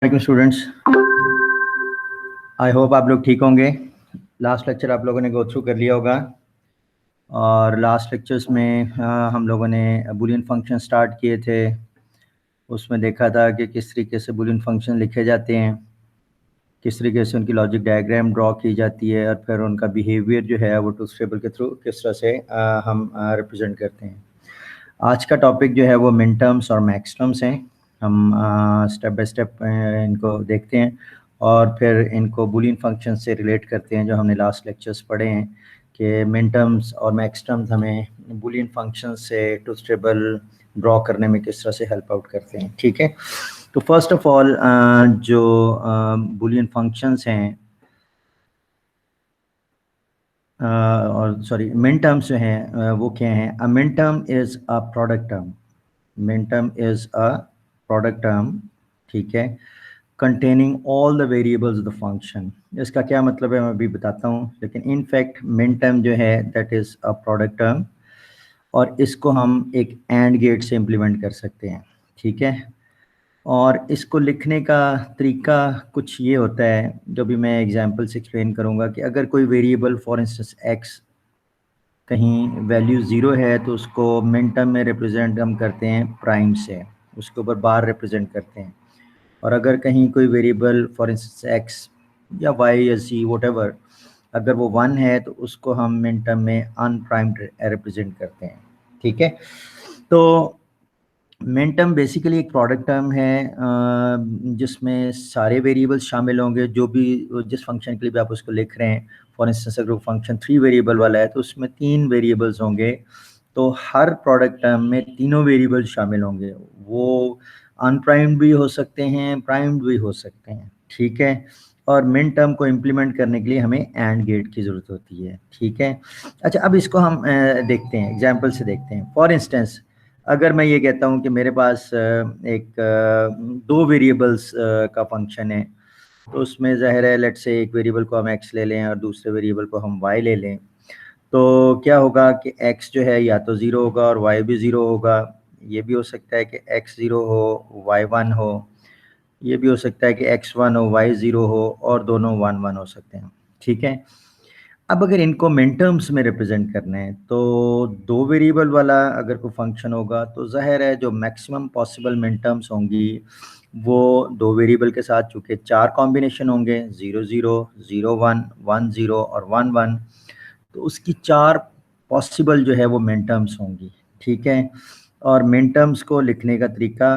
वालेकुम students, I hope आप लोग ठीक होंगे। लास्ट लेक्चर आप लोगों ने गो थ्रू कर लिया होगा और लास्ट लेक्चर्स में हम लोगों ने बूलियन फंक्शन स्टार्ट किए थे। उसमें देखा था कि किस तरीके से बूलियन फंक्शन लिखे जाते हैं, किस तरीके से उनकी लॉजिक डायग्राम ड्रॉ की जाती है और फिर उनका बिहेवियर जो है वो ट्रूथ टेबल के थ्रू किस तरह से हम रिप्रेजेंट करते हैं। आज का टॉपिक जो है वो मिन टर्म्स और मैक्स टर्म्स हैं। हम स्टेप बाय स्टेप इनको देखते हैं और फिर इनको बूलियन फंक्शन से रिलेट करते हैं जो हमने लास्ट लेक्चर्स पढ़े हैं कि मिन टर्म्स और मैक्स टर्म्स हमें बूलियन फंक्शन से ट्रूथ टेबल ड्रॉ करने में किस तरह से हेल्प आउट करते हैं। ठीक है, तो फर्स्ट ऑफ ऑल जो बूलियन फंक्शंस हैं और सॉरी मिन टर्म्स जो हैं वो क्या हैं। A min term is a product term. Min term is a product term, ठीक है, containing all the variables of the function. इसका क्या मतलब है मैं अभी बताता हूँ, लेकिन इन फैक्ट मिन टर्म जो है that is a product term और इसको हम एक एंड गेट से इम्प्लीमेंट कर सकते हैं। ठीक है, और इसको लिखने का तरीका कुछ ये होता है जो भी मैं एग्जांपल से एक्सप्लेन करूँगा कि अगर कोई वेरिएबल फॉर इंस्टेंस एक्स कहीं वैल्यू ज़ीरो है तो उसको मिन टर्म में रिप्रेजेंट हम करते हैं प्राइम से, उसके ऊपर बार रिप्रेजेंट करते हैं। और अगर कहीं कोई वेरिएबल फॉर इंस्टेंस एक्स या वाई या सी वॉटेवर अगर वो वन है तो उसको हम मिन टर्म में अनप्राइम्ड रिप्रेजेंट करते हैं। ठीक है, तो मिन टर्म बेसिकली एक प्रोडक्ट टर्म है जिसमें सारे वेरिएबल्स शामिल होंगे जो भी जिस फंक्शन के लिए भी आप उसको लिख रहे हैं। फॉर इंस्टेंस अगर वो फंक्शन 3 वेरिएबल वाला है तो उसमें 3 वेरिएबल्स होंगे, तो हर प्रोडक्ट टर्म में तीनों वेरिएबल्स शामिल होंगे। वो अनप्राइम्ड भी हो सकते हैं, प्राइम्ड भी हो सकते हैं। ठीक है, और मिन टर्म को इम्प्लीमेंट करने के लिए हमें एंड गेट की ज़रूरत होती है। ठीक है, अच्छा अब इसको हम देखते हैं, एग्जाम्पल से देखते हैं। फॉर इंस्टेंस अगर मैं ये कहता हूँ कि मेरे पास एक दो वेरिएबल्स का फंक्शन है, तो उसमें ज़ाहिर है लेट्स से एक वेरिएबल को हम एक्स ले लें और दूसरे वेरिएबल को हम वाई ले लें, तो क्या होगा कि एक्स जो है या तो ज़ीरो होगा और वाई भी ज़ीरो होगा। ये भी हो सकता है कि एक्स ज़ीरो हो वाई वन हो, ये भी हो सकता है कि एक्स वन हो वाई ज़ीरो हो और दोनों वन वन हो सकते हैं। ठीक है, अब अगर इनको मिन टर्म्स में रिप्रेजेंट करना है तो दो वेरिएबल वाला अगर कोई फंक्शन होगा तो जाहिर है जो मैक्सिमम पॉसिबल मिन टर्म्स होंगी वो दो वेरिएबल के साथ, चूँकि 4 कॉम्बिनेशन होंगे 0 0 0 1 1 0 और 1 1, तो उसकी 4 पॉसिबल जो है वो मिन टर्म्स होंगी। ठीक है, और मिन टर्म्स को लिखने का तरीका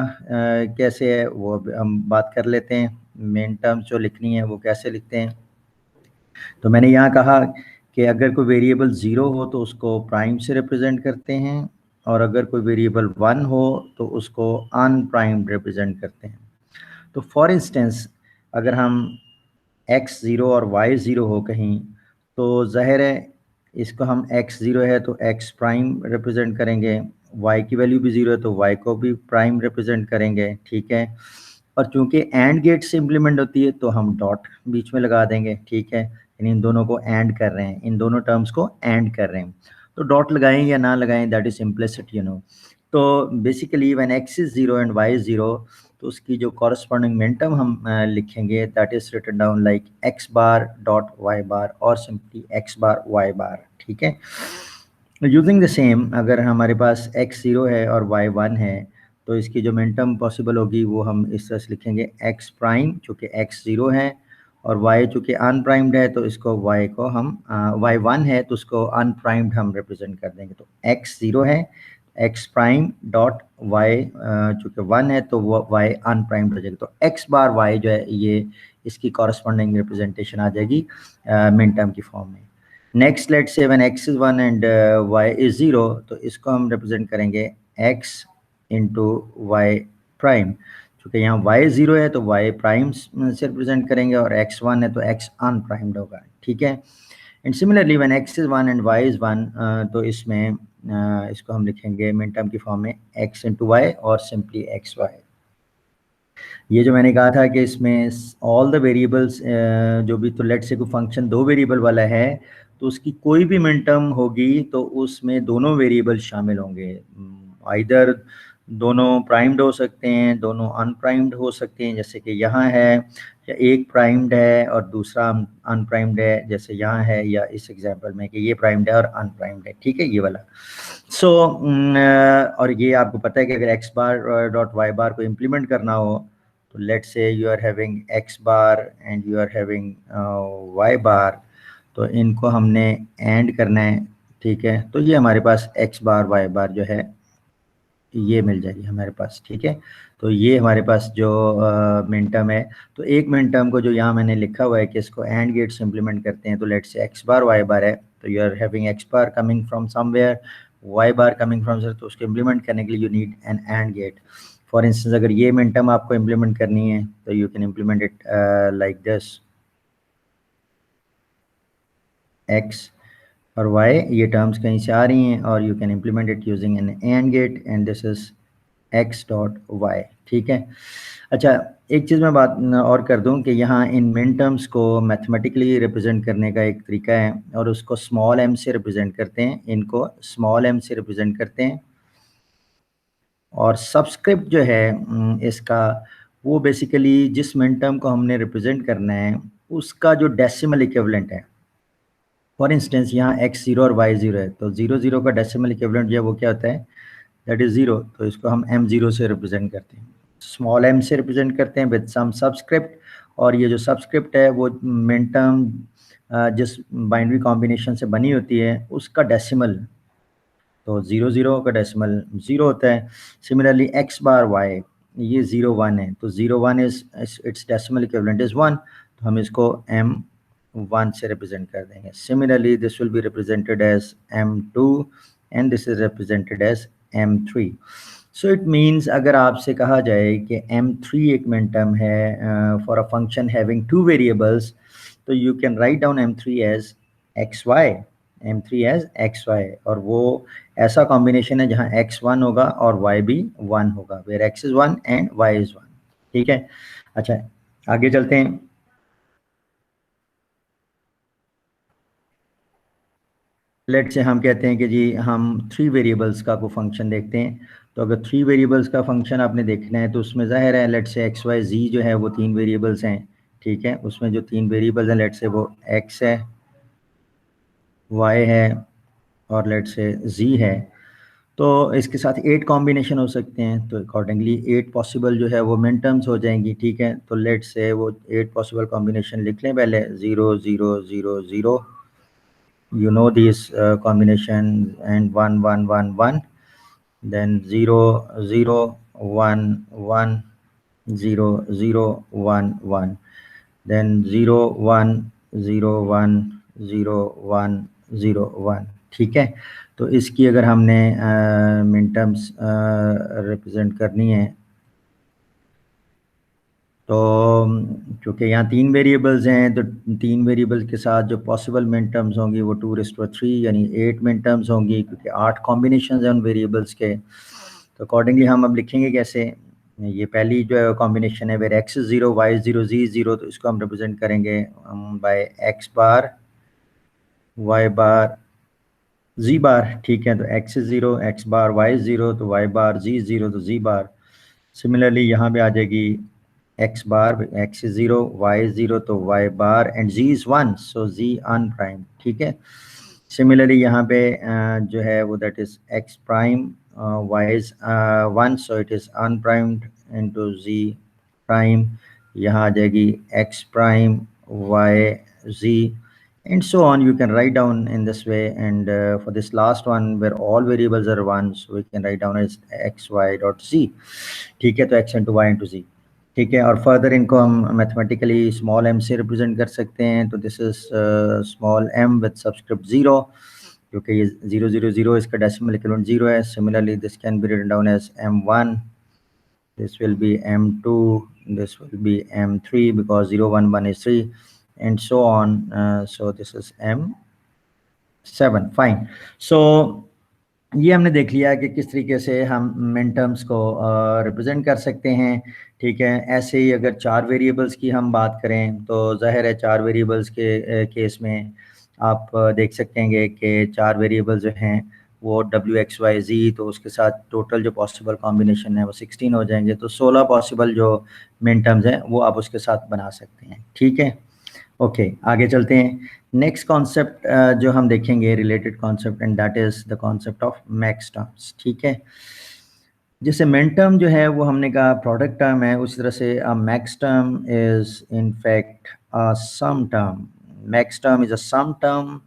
कैसे है वो अब हम बात कर लेते हैं। मिन टर्म्स जो लिखनी है वो कैसे लिखते हैं, तो मैंने यहाँ कहा कि अगर कोई वेरिएबल ज़ीरो हो तो उसको प्राइम से रिप्रेजेंट करते हैं और अगर कोई वेरिएबल वन हो तो उसको अनप्राइम्ड रिप्रेजेंट करते हैं। तो फॉर इंस्टेंस अगर हम एक्स ज़ीरो और वाई ज़ीरो हो कहीं, तो ज़ाहिर है इसको हम एक्स ज़ीरो है तो एक्स प्राइम रिप्रेजेंट करेंगे, वाई की वैल्यू भी ज़ीरो है तो वाई को भी प्राइम रिप्रेजेंट करेंगे। ठीक है, और चूंकि एंड गेट से इम्प्लीमेंट होती है तो हम डॉट बीच में लगा देंगे। ठीक है, यानी इन दोनों को एंड कर रहे हैं, इन दोनों टर्म्स को एंड कर रहे हैं, तो डॉट लगाएं या ना लगाएं that is implicit, you know. तो basically when x is zero and Y is zero, तो उसकी जो कॉरस्पॉन्डिंग मिन टर्म हम लिखेंगे that is written down like X bar dot Y bar और simply X bar Y bar. ठीक है, using the same अगर हमारे पास एक्स ज़ीरो है और वाई वन है तो इसकी जो मिन टर्म पॉसिबल होगी वो हम इस तरह से लिखेंगे एक्स प्राइम, चूँकि एक्स ज़ीरो है और वाई चूँकि अनप्राइम्ड है तो इसको वाई को हम वाई वन है तो उसको अनप्राइम्ड हम रिप्रेजेंट कर देंगे। तो एक्स ज़ीरो है एक्स प्राइम डॉट वाई, चूँकि वन है तो वो वाई अनप्राइम्ड हो जाएगी, तो एक्स बार वाई जो है ये इसकी कॉरस्पॉन्डिंग रिप्रेजेंटेशन आ जाएगी मिन टर्म की फॉर्म में। Next let's say when x is one and y is zero, तो इसको हम रिप्रेजेंट करेंगे एक्स इंटू वाई प्राइम, चूँकि यहाँ वाई ज़ीरो है तो वाई प्राइम से रिप्रेजेंट करेंगे और एक्स वन है तो एक्स अनप्राइम्ड होगा। ठीक है, and similarly when x is one and y is one, तो इसमें इसको हम लिखेंगे मिन टर्म की फॉर्म में एक्स इंटू वाई और सिंपली एक्स वाई। ये जो मैंने कहा था कि इसमें ऑल द वेरिएबल्स जो भी, तो लेट से कोई फंक्शन दो वेरिएबल वाला है तो उसकी कोई भी मिन टर्म होगी तो उसमें दोनों वेरिएबल शामिल होंगे, आइदर दोनों प्राइम्ड हो सकते हैं, दोनों अनप्राइम्ड हो सकते हैं, जैसे कि यहाँ है, या एक प्राइम्ड है और दूसरा अनप्राइम्ड है, जैसे यहाँ है, या इस एग्जांपल में कि ये प्राइम्ड है और अनप्राइम्ड है, ठीक है, ये वाला। सो और ये आपको पता है कि अगर X bar dot Y bar को इम्प्लीमेंट करना हो, तो let's say you are having x bar and you are having Y bar, तो इनको हमने एंड करना है, ठीक है। तो ये हमारे पास एक्स बार वाई बार जो है ये मिल जाएगी हमारे पास, ठीक है। तो ये हमारे पास जो मिन टर्म है, तो एक मिन टर्म को जो यहाँ मैंने लिखा हुआ है कि इसको एंड गेट से इम्प्लीमेंट करते हैं, तो लेट्स से एक्स बार वाई बार है, तो you are having x bar coming from somewhere, y bar coming from sir, तो उसको इम्प्लीमेंट करने के लिए you need an and gate. For instance अगर ये मिन टर्म आपको इम्प्लीमेंट करनी है, तो you can implement it like this, x और y, ये टर्म्स कहीं से आ रही हैं, और you can implement it using an and gate, and this is x dot y, ठीक है। अच्छा, एक चीज़ मैं बात और कर दूं कि यहाँ इन मिन टर्म्स को मैथमेटिकली रिप्रेजेंट करने का एक तरीका है, और उसको स्मॉल m से रिप्रेजेंट करते हैं, इनको स्मॉल m से रिप्रेजेंट करते हैं, और सबस्क्रिप्ट जो है इसका, वो बेसिकली जिस मिन टर्म को हमने रिप्रेजेंट करना है उसका जो डेसिमल इक्विवेलेंट है। फॉर इंस्टेंस यहाँ x0 और y0 है, तो 0 का डेसिमल इक्विवेलेंट जो है वो क्या होता है, दैट इज 0, तो इसको हम m0 से रिप्रेजेंट करते हैं, स्मॉल m से रिप्रेजेंट करते हैं विद सम सबस्क्रिप्ट, और ये जो सबस्क्रिप्ट है वो मिन टर्म जिस बाइनरी कॉम्बिनेशन से बनी होती है उसका डेसिमल, तो 0 का डेसिमल 0 होता है। सिमिलरली x बार y, ये 0 1 है, तो 0 1 is it's decimal equivalent is 1, तो हम इसको m1 से रिप्रेजेंट कर देंगे। Similarly this will be represented as m2 and this is represented as m3। So it means अगर आपसे कहा जाए कि m3 एक मिन टर्म है for a function having two variables, तो you can write down m3 as xy, m3 as xy, और वो ऐसा कॉम्बिनेशन है जहां x1 होगा और y भी 1 होगा, where x is 1 and y is 1, ठीक है। अच्छा, आगे चलते हैं। लेट से हम कहते हैं कि जी हम 3 वेरिएबल्स का को फंक्शन देखते हैं, तो अगर 3 वेरिएबल्स का फंक्शन आपने देखना है, तो उसमें ज़ाहिर है लेट से एक्स वाई जी जो है वो 3 वेरिएबल्स हैं, ठीक है। उसमें जो 3 वेरिएबल्स हैं, लेट से वो x है, y है, और लेट से z है, तो इसके साथ 8 कॉम्बिनेशन हो सकते हैं, तो अकॉर्डिंगली 8 पॉसिबल जो है वो मिन टर्म्स हो जाएंगी, ठीक है। तो लेट से वो 8 पॉसिबल कॉम्बिनेशन लिख लें पहले, 0 0 0 0, you know these combination, and 1 1 1 1, then 0 0 1 1 0 0 1 1, then 0 1 0 1 0 1 0 1, ठीक है। तो इसकी अगर हमने मिन टर्म्स रिप्रेजेंट करनी है, तो क्योंकि यहाँ 3 वेरिएबल्स हैं, तो 3 वेरिएबल्स के साथ जो पॉसिबल मिन टर्म्स होंगी वो 2⁻3 यानी 8 मिन टर्म्स होंगी, क्योंकि 8 कॉम्बिनेशन हैं उन वेरिएबल्स के। तो अकॉर्डिंगली हम अब लिखेंगे कैसे, ये पहली जो है कॉम्बिनेशन है वेर एक्स 0 वाई 0 जी 0, तो इसको हम रिप्रेजेंट करेंगे बाय एक्स बार वाई बार जी बार, ठीक है। तो एक्स 0 एक्स बार वाई 0, तो वाई बार जी 0, तो जी बार। सिमिलरली यहाँ पे आ जाएगी X bar, X is 0 Y is 0, तो Y bar, and Z is 1, so Z unprime, ठीक है। सिमिलरली यहाँ पे जो है वो that is X prime Y is 1, so it is unprimed into Z prime. यहाँ आ जाएगी x prime Y Z, and so on. You can write down in this way, and for this last one where all variables are 1, so we can write down as x y dot z, ठीक है। तो x into y into z, ठीक है। और further इनको हम mathematically small m से represent कर सकते हैं, तो this is small m with subscript 0, क्योंकि ये 0 0 0 इसका डेसिमल इक्विवेलेंट 0 है। Similarly this can be written down as m1, this will be m2, this will be m3, because 0 1 1 is 3, and so on. So this is m7, fine. So ये हमने देख लिया कि किस तरीके से हम मिन टर्म्स को रिप्रेजेंट कर सकते हैं, ठीक है। ऐसे ही अगर 4 वेरिएबल्स की हम बात करें, तो जाहिर है 4 वेरिएबल्स के केस में आप देख सकते हैं कि 4 वेरिएबल्स जो हैं वो WXYZ, तो उसके साथ टोटल जो पॉसिबल कॉम्बिनेशन है वो 16 हो जाएंगे। तो 16 पॉसिबल जो मिन टर्म्स हैं वो आप उसके साथ बना सकते हैं। ठीक है, ओके, आगे चलते हैं। नेक्स्ट कॉन्सेप्ट जो हम देखेंगे related concept, and that is the concept of max terms. ठीक है, जैसे मिन टर्म जो है वो हमने कहा प्रोडक्ट टर्म है, उसी तरह से max term is in fact sum term. Max term is a sum term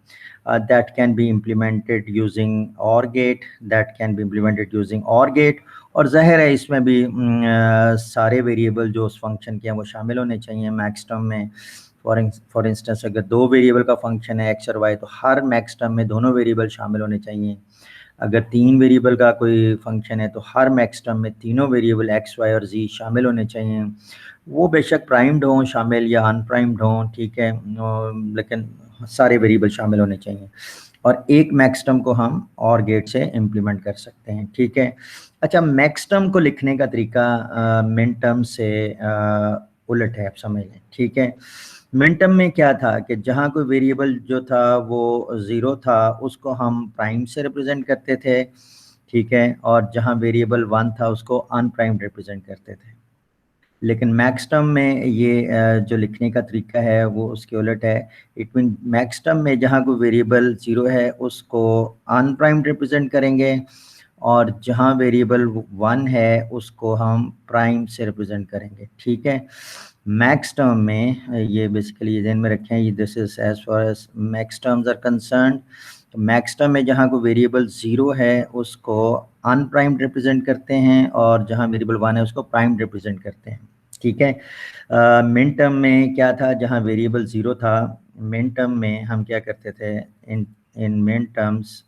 that can be implemented using OR gate, that can be implemented using OR gate। और जाहिर है इसमें भी सारे वेरिएबल जो उस फंक्शन के हैं वो शामिल होने चाहिए मैक्स टर्म में। फॉर इंस्टेंस अगर दो वेरिएबल का फंक्शन है एक्स और वाई, तो हर मैक्स टर्म में दोनों वेरिएबल शामिल होने चाहिए। अगर तीन वेरिएबल का कोई फंक्शन है तो हर मैक्स टर्म में तीनों वेरिएबल एक्स वाई और जी शामिल होने चाहिए। वो बेशक प्राइम्ड हों शामिल या अनप्राइम्ड हों, ठीक है, लेकिन सारे वेरिएबल शामिल होने चाहिए। और एक मैक्स टर्म को हम और गेट से इम्प्लीमेंट कर सकते हैं। ठीक है, अच्छा, मैक्स टर्म को लिखने का तरीका मिन टर्म से उलट है, आप समझ लें। ठीक है, मिन टर्म में क्या था कि जहाँ कोई वेरिएबल जो था वो ज़ीरो था उसको हम प्राइम से रिप्रेजेंट करते थे। ठीक है, और जहाँ वेरिएबल वन था उसको अनप्राइम्ड रिप्रेजेंट करते थे। लेकिन मैक्स टर्म में ये जो लिखने का तरीका है वो उसके उलट है। इट मीन मैक्स टर्म में जहाँ कोई वेरिएबल ज़ीरो है उसको अनप्राइम्ड रिप्रेजेंट करेंगे, और जहाँ वेरिएबल वन है उसको हम प्राइम से रिप्रेजेंट करेंगे। ठीक है, मैक्स टर्म में ये बेसिकली ध्यान में रखें, ये this is as far as max terms are concern. तो मैक्स टर्म में जहाँ कोई वेरिएबल ज़ीरो है उसको अनप्राइम्ड रिप्रेजेंट करते हैं, और जहाँ वेरिएबल वन है उसको प्राइम रिप्रेजेंट करते हैं। ठीक है, मिन टर्म में क्या था, जहाँ वेरिएबल ज़ीरो था मिन टर्म में हम क्या करते थे, इन इन मिन टर्म्स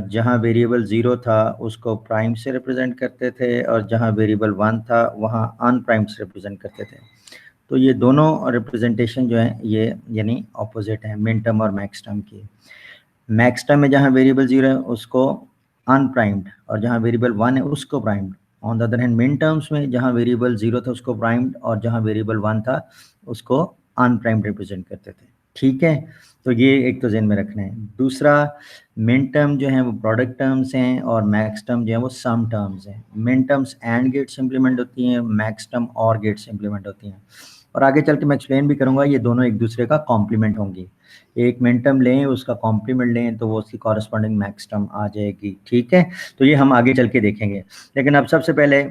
जहाँ वेरिएबल ज़ीरो था उसको प्राइम से रिप्रेजेंट करते थे, और जहाँ वेरिएबल वन था वहाँ अनप्राइम से रिप्रेजेंट करते थे। तो ये दोनों रिप्रेजेंटेशन जो है ये यानी ऑपोजिट है मिन टर्म और मैक्स टर्म की। मैक्स टर्म में जहाँ वेरिएबल ज़ीरो है उसको अनप्राइम्ड, और जहाँ वेरिएबल वन है उसको primed. On the other hand मिन टर्म्स में जहाँ वेरिएबल ज़ीरो था उसको प्राइम्ड, और जहाँ वेरिएबल वन था उसको अनप्राइम्ड रिप्रेजेंट करते थे। ठीक है, तो ये एक तो ज़हन में रखना है। दूसरा, मिन टर्म जो है वो प्रोडक्ट टर्म्स हैं, और मैक्स टर्म जो है वो सम टर्म्स हैं। मिन टर्म्स एंड गेट्स इंप्लीमेंट होती हैं, मैक्स टर्म और गेट्स इंप्लीमेंट होती हैं। और आगे चल के मैं एक्सप्लेन भी करूँगा, ये दोनों एक दूसरे का कॉम्प्लीमेंट होंगी। एक मिन टर्म लें उसका कॉम्प्लीमेंट लें तो वो उसकी कॉरस्पॉन्डिंग मैक्स टर्म आ जाएगी। ठीक है, तो ये हम आगे चल के देखेंगे। लेकिन अब सबसे पहले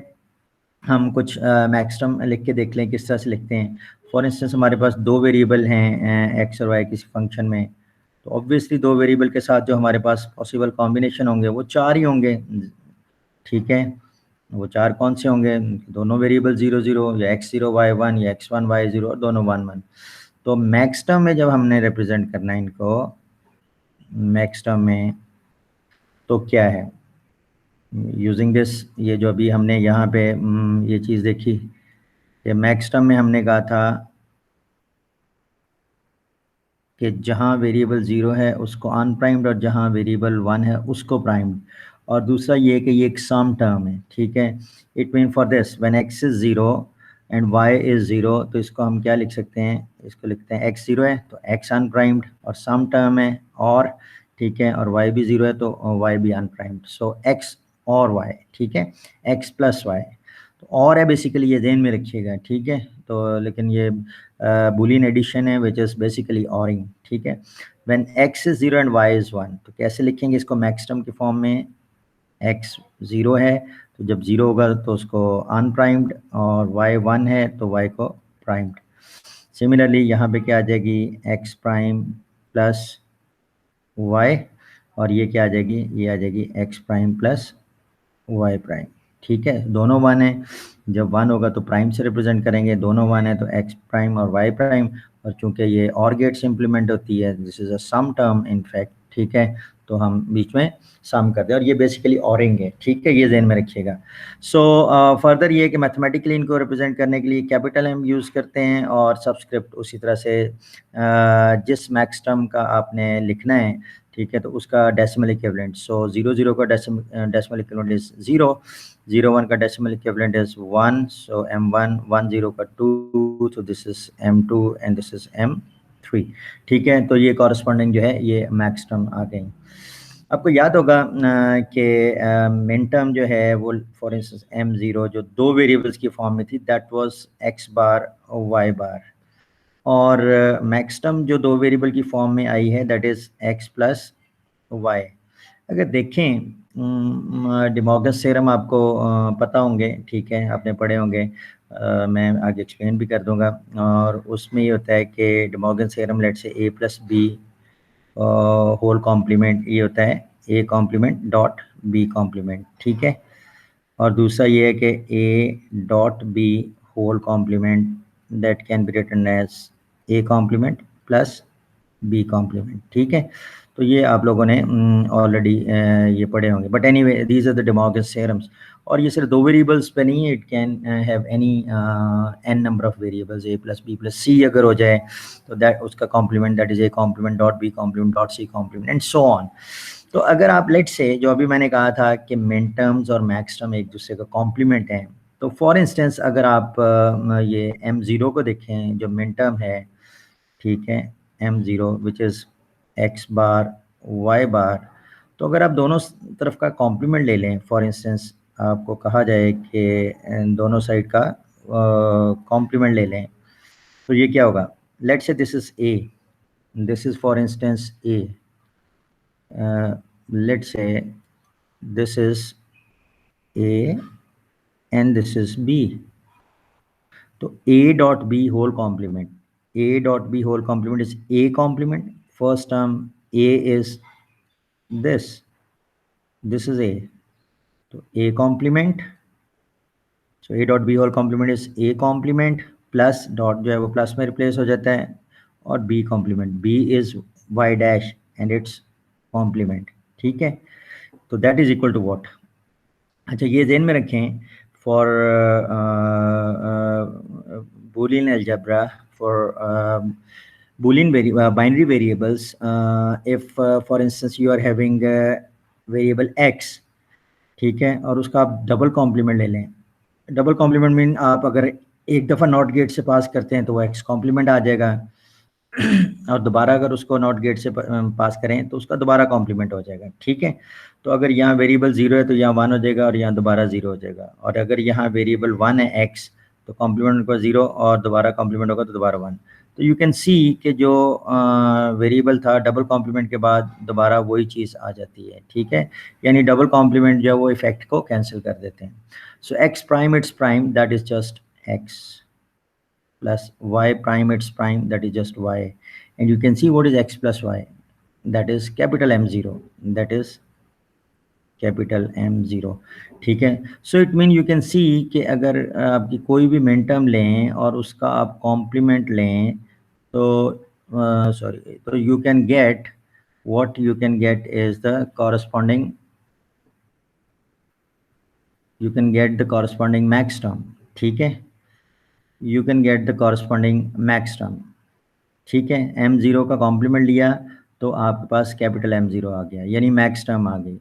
हम कुछ मैक्स टर्म लिख के देख लें किस तरह से लिखते हैं। फॉर इंस्टेंस हमारे पास दो वेरिएबल हैं एक्स और वाई किसी फंक्शन में, तो ऑब्वियसली दो वेरिएबल के साथ जो हमारे पास पॉसिबल कॉम्बिनेशन होंगे वो चार ही होंगे। ठीक है, वो चार कौन से होंगे, दोनों वेरिएबल ज़ीरो ज़ीरो, या एक्स ज़ीरो वाई वन, या एक्स वन वाई ज़ीरो, दोनों वन वन। तो मैक्स टर्म में जब हमने रिप्रेजेंट करना है इनको मैक्स टर्म में, तो क्या है, यूजिंग दिस, ये जो अभी हमने यहाँ पे ये चीज़ देखी कि मैक्स टर्म में हमने कहा था कि जहाँ वेरिएबल ज़ीरो है उसको अनप्राइम्ड, और जहाँ वेरिएबल वन है उसको प्राइम्ड। और दूसरा ये कि ये एक सम टर्म है। ठीक है, it mean for this when x is zero and y is zero, तो इसको हम क्या लिख सकते हैं, इसको लिखते हैं एक्स ज़ीरो है तो एक्स अनप्राइम्ड और सम टर्म है, और ठीक है, और वाई भी ज़ीरो है तो वाई भी अनप्राइम्ड। सो एक्स और वाई, ठीक है, एक्स प्लस वाई। तो और है बेसिकली, ये ध्यान में रखिएगा। ठीक है, तो लेकिन ये बूलियन एडिशन है विच इज़ बेसिकली ऑरिंग। ठीक है, when x is zero and y is one, तो कैसे लिखेंगे इसको मैक्स टर्म के फॉर्म में, एक्स ज़ीरो है तो जब ज़ीरो होगा तो उसको अनप्राइम्ड, और वाई वन है तो वाई को प्राइम्ड। सिमिलरली यहाँ पे क्या आ जाएगी, एक्स प्राइम प्लस वाई, और ये क्या आ जाएगी, ये आ जाएगी x prime plus y prime. ठीक है, दोनों वन है, जब वन होगा तो प्राइम से रिप्रेजेंट करेंगे, दोनों वन है तो एक्स प्राइम और वाई प्राइम। और चूंकि ये और गेट से इम्प्लीमेंट होती है, this is a sum term in fact. ठीक है, तो हम बीच में सम करते हैं, और ये बेसिकली ऑरिंग है। ठीक है, ये ध्यान में रखिएगा। सो फर्दर ये कि मैथमेटिकली इनको रिप्रेजेंट करने के लिए कैपिटल एम यूज़ करते हैं, और सब्सक्रिप्ट उसी तरह से जिस मैक्स टर्म का आपने लिखना है, ठीक है, तो उसका decimal equivalent, so zero zero का decimal equivalent is zero, zero one का decimal equivalent is one, so M one, one zero का टू, तो this is M two and this is M three. ठीक है, तो ये कॉरस्पॉन्डिंग जो है ये मैक्स टर्म आ गई। आपको याद होगा कि मिन टर्म जो है वो फॉर इंस्टेंस m0 जो दो वेरिएबल्स की फॉर्म में थी, दैट वाज x बार और y बार, और मैक्स टर्म जो दो वेरिएबल की फॉर्म में आई है, that is x plus y। अगर देखें डिमॉर्गन्स थ्योरम आपको पता होंगे, ठीक है, आपने पढ़े होंगे, मैं आगे एक्सप्लेन भी कर दूंगा। और उसमें ये होता है कि De Morgan's theorem let's say a plus b whole complement, ये होता है a complement dot b complement, ठीक है। और दूसरा ये है कि a dot b whole complement that can be written as a complement plus b complement, ठीक है। तो ये आप लोगों ने ऑलरेडी ये पढ़े होंगे, but anyway these are the De Morgan's theorems. और ये सिर्फ दो वेरिएबल्स पे नहीं है, it can have any N number of variables, a plus B plus C अगर हो जाए तो दैट उसका complement that is a complement dot b complement dot c complement and so on. तो अगर आप लेट से, जो अभी मैंने कहा था कि मिन टर्म्स और मैक्स टर्म एक दूसरे का कॉम्प्लीमेंट हैं, तो फॉर इंस्टेंस अगर आप ये m0 को देखें जो मिन टर्म है, ठीक है, m0 which is x bar y बार, तो अगर आप दोनों तरफ का कॉम्प्लीमेंट ले लें, फॉर इंस्टेंस आपको कहा जाए कि दोनों साइड का कॉम्प्लीमेंट ले लें, तो ये क्या होगा? Let's say this is a, this is for instance a, let's say this is A and this is B. तो A dot B whole complement, A dot B whole complement is A complement. First term A is this is A. तो A complement, so A dot B whole complement is A complement plus dot जो है वो plus में replace हो जाता है, और B complement, B is Y dash and its complement, ठीक है। तो that is equal to what? अच्छा, ये ध्यान में रखें for Boolean algebra, for boolean binary variables, if for instance you are having variable x, ठीक है, और उसका आप डबल कॉम्प्लीमेंट ले लें। डबल कॉम्प्लीमेंट मीन आप अगर एक दफ़ा नॉट गेट से पास करते हैं तो वो x कॉम्प्लीमेंट आ जाएगा, और दोबारा अगर उसको नॉट गेट से पास करें तो उसका दोबारा कॉम्प्लीमेंट हो जाएगा, ठीक है। तो अगर यहाँ वेरिएबल 0 है तो यहाँ 1 हो जाएगा और यहाँ दोबारा 0 हो जाएगा, और अगर यहाँ वेरिएबल 1 है x तो कॉम्प्लीमेंट का 0 और दोबारा कॉम्प्लीमेंट होगा तो दोबारा 1। तो यू कैन सी कि जो वेरिएबल था डबल कॉम्प्लीमेंट के बाद दोबारा वही चीज़ आ जाती है, ठीक है। यानी डबल कॉम्प्लीमेंट जो है वो इफेक्ट को कैंसिल कर देते हैं। सो x prime its prime that is just x plus y prime its prime that is just y, and you can see what is x plus y, that is capital M0, that is capital M0, ठीक है। So it mean you can see कि अगर आपकी कोई भी min term लें और उसका आप कॉम्प्लीमेंट लें तो सॉरी, तो you can get what you can get is the corresponding, you can get the corresponding max term, ठीक है, you can get the corresponding max term, ठीक है। m0 का कॉम्प्लीमेंट लिया तो आपके पास कैपिटल M0 आ गया, यानी मैक्स टर्म आ गई।